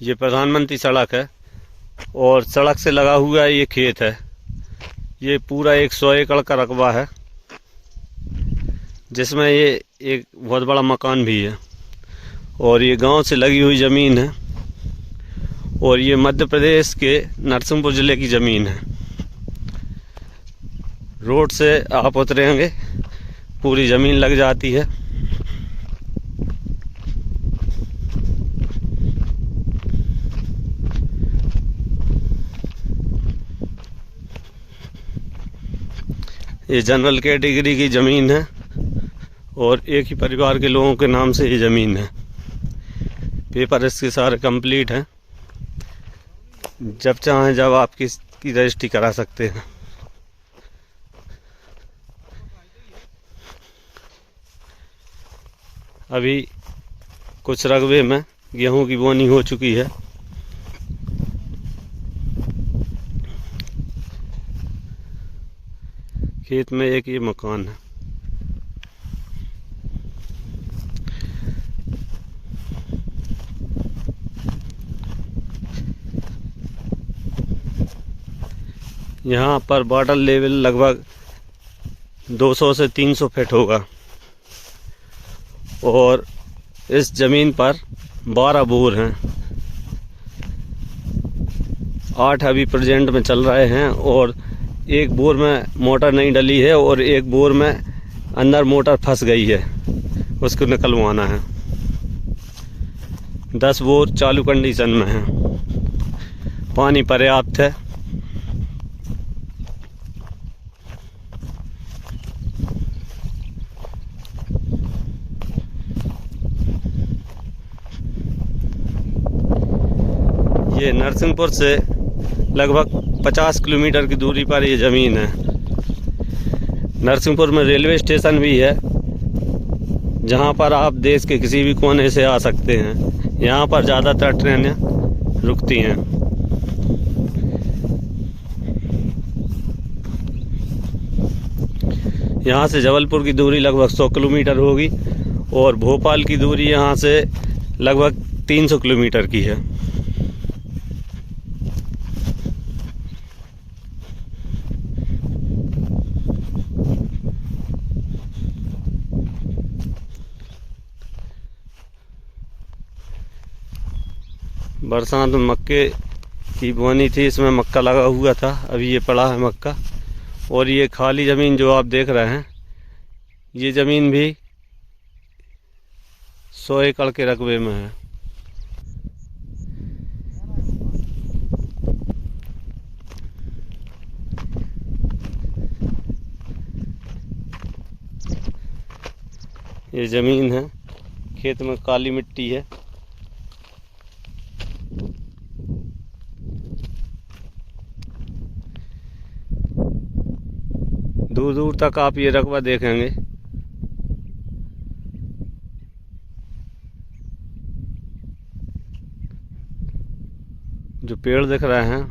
ये प्रधानमंत्री सड़क है और सड़क से लगा हुआ ये खेत है। ये पूरा 100 एकड़ का रकबा है, जिसमें ये एक बहुत बड़ा मकान भी है और ये गांव से लगी हुई ज़मीन है और ये मध्य प्रदेश के नरसिंहपुर ज़िले की ज़मीन है। रोड से आप उतरेंगे पूरी ज़मीन लग जाती है। ये जनरल कैटेगरी की ज़मीन है और एक ही परिवार के लोगों के नाम से ये ज़मीन है। पेपर इसके सारे कंप्लीट हैं। जब चाहें जब आप किसकी रजिस्ट्री करा सकते हैं। अभी कुछ रकबे में गेहूं की बोनी हो चुकी है। खेत में एक ये मकान है। यहाँ पर वाटर लेवल लगभग 200 से 300 फीट होगा और इस ज़मीन पर 12 बोर हैं। 8 अभी प्रेजेंट में चल रहे हैं और एक बोर में मोटर नहीं डली है और एक बोर में अंदर मोटर फंस गई है, उसको निकलवाना है। 10 बोर चालू कंडीशन में हैं। पानी पर्याप्त है। ये नरसिंहपुर से लगभग 50 किलोमीटर की दूरी पर ये ज़मीन है। नरसिंहपुर में रेलवे स्टेशन भी है, जहाँ पर आप देश के किसी भी कोने से आ सकते हैं। यहाँ पर ज़्यादातर ट्रेनें रुकती हैं। यहाँ से जबलपुर की दूरी लगभग 100 किलोमीटर होगी और भोपाल की दूरी यहाँ से लगभग 300 किलोमीटर की है। बरसात में मक्के की बोनी थी, इसमें मक्का लगा हुआ था। अभी ये पड़ा है मक्का। और ये खाली ज़मीन जो आप देख रहे हैं, ये ज़मीन भी 100 एकड़ के रकबे में है। ये ज़मीन है, खेत में काली मिट्टी है। दूर दूर तक आप ये रकबा देखेंगे। जो पेड़ दिख रहे हैं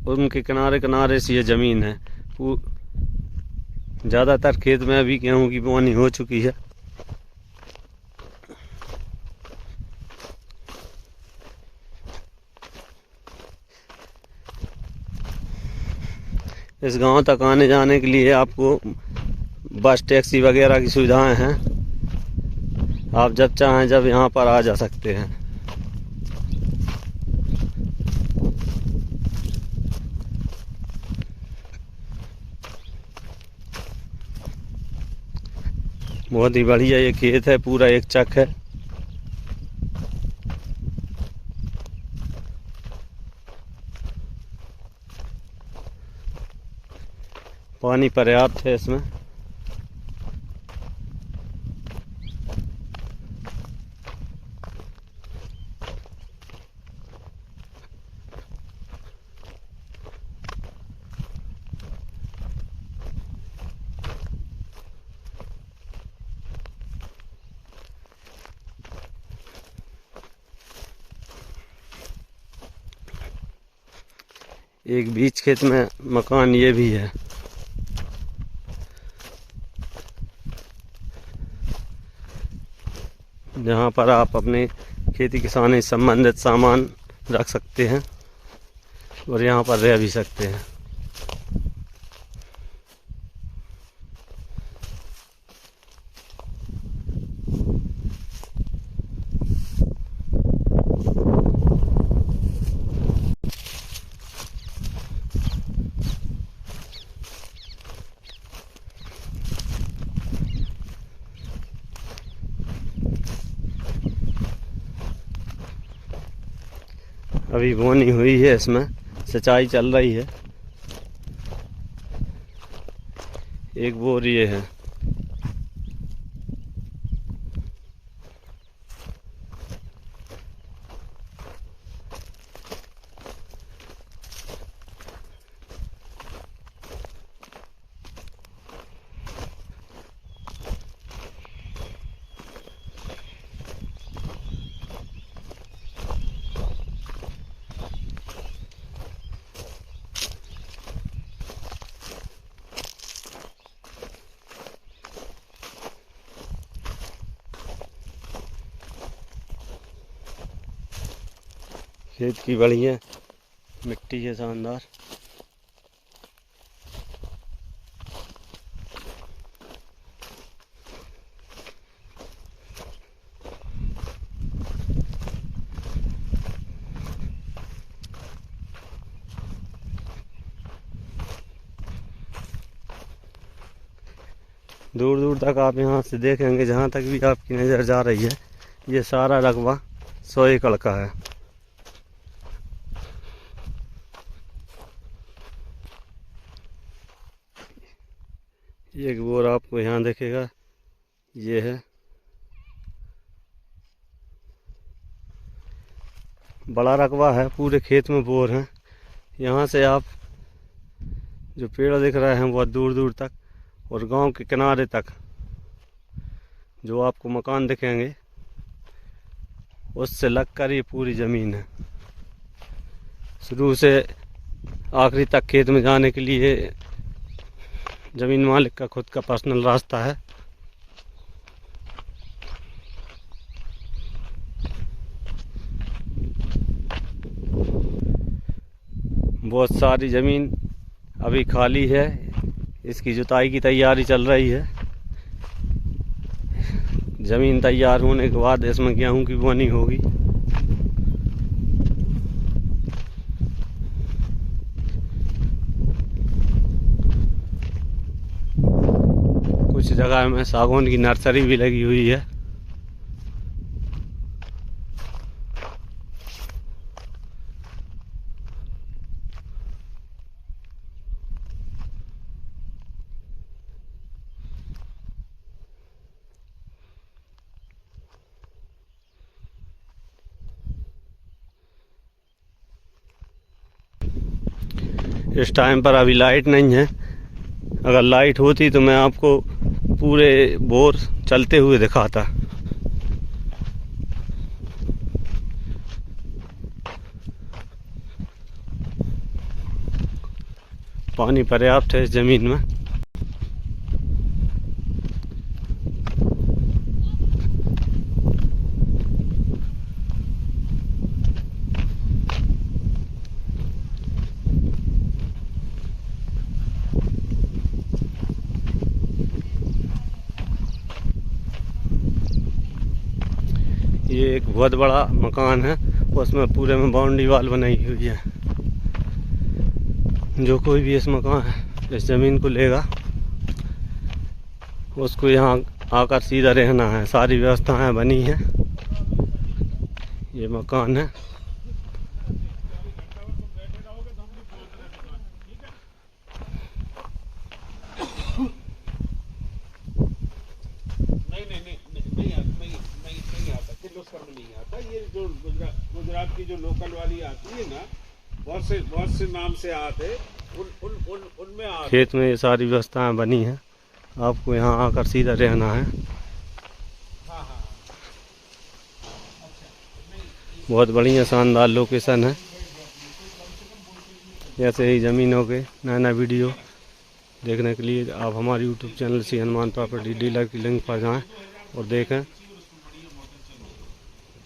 उनके किनारे किनारे से ये ज़मीन है। ज़्यादातर खेत में अभी गेहूं की बोनी हो चुकी है। इस गांव तक आने जाने के लिए आपको बस टैक्सी वगैरह की सुविधाएं हैं। आप जब चाहें जब यहाँ पर आ जा सकते हैं। बहुत ही बढ़िया ये खेत है, पूरा एक चक है। पानी पर्याप्त है इसमें। एक बीच खेत में मकान ये भी है। जहाँ पर आप अपने खेती किसानी संबंधित सामान रख सकते हैं और यहाँ पर रह भी सकते हैं। अभी बोनी हुई है, इसमें सिंचाई चल रही है। एक बोर ये है। खेत की बढ़िया मिट्टी है, शानदार। दूर दूर तक आप यहाँ से देखेंगे, जहाँ तक भी आपकी नज़र जा रही है, ये सारा रकबा 100 एकड़ का है। एक बोर आपको यहाँ देखेगा, ये है। बड़ा रकबा है, पूरे खेत में बोर हैं। यहाँ से आप जो पेड़ दिख रहे हैं बहुत दूर दूर तक, और गांव के किनारे तक जो आपको मकान दिखेंगे, उससे लगकर ये पूरी ज़मीन है। शुरू से आखिरी तक खेत में जाने के लिए ज़मीन मालिक का खुद का पर्सनल रास्ता है। बहुत सारी ज़मीन अभी खाली है, इसकी जुताई की तैयारी चल रही है। ज़मीन तैयार होने के बाद इसमें गेहूं की बोनी होगी। कुछ जगह में सागौन की नर्सरी भी लगी हुई है। इस टाइम पर अभी लाइट नहीं है। अगर लाइट होती तो मैं आपको पूरे बोर चलते हुए दिखाता। पानी पर्याप्त है इस जमीन में। ये एक बहुत बड़ा मकान है, उसमें पूरे में बाउंड्री वाल बनाई हुई है। जो कोई भी इस मकान इस ज़मीन को लेगा, उसको यहाँ आकर सीधा रहना है। सारी व्यवस्थाएं बनी हैं। ये मकान है। ये जो गुजरात की जो लोकल वाली आती है ना, बहुत से नाम से आते, उनमें आते। खेत में ये सारी व्यवस्थाएं बनी हैं, आपको यहाँ आकर सीधा रहना है। बहुत बढ़िया शानदार लोकेशन है। ऐसे ही ज़मीनों के नया नया वीडियो देखने के लिए आप हमारे यूट्यूब चैनल से हनुमान प्रॉपर्टी डीलर की लिंक पर जाएं और देखें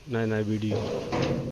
नए नए वीडियो।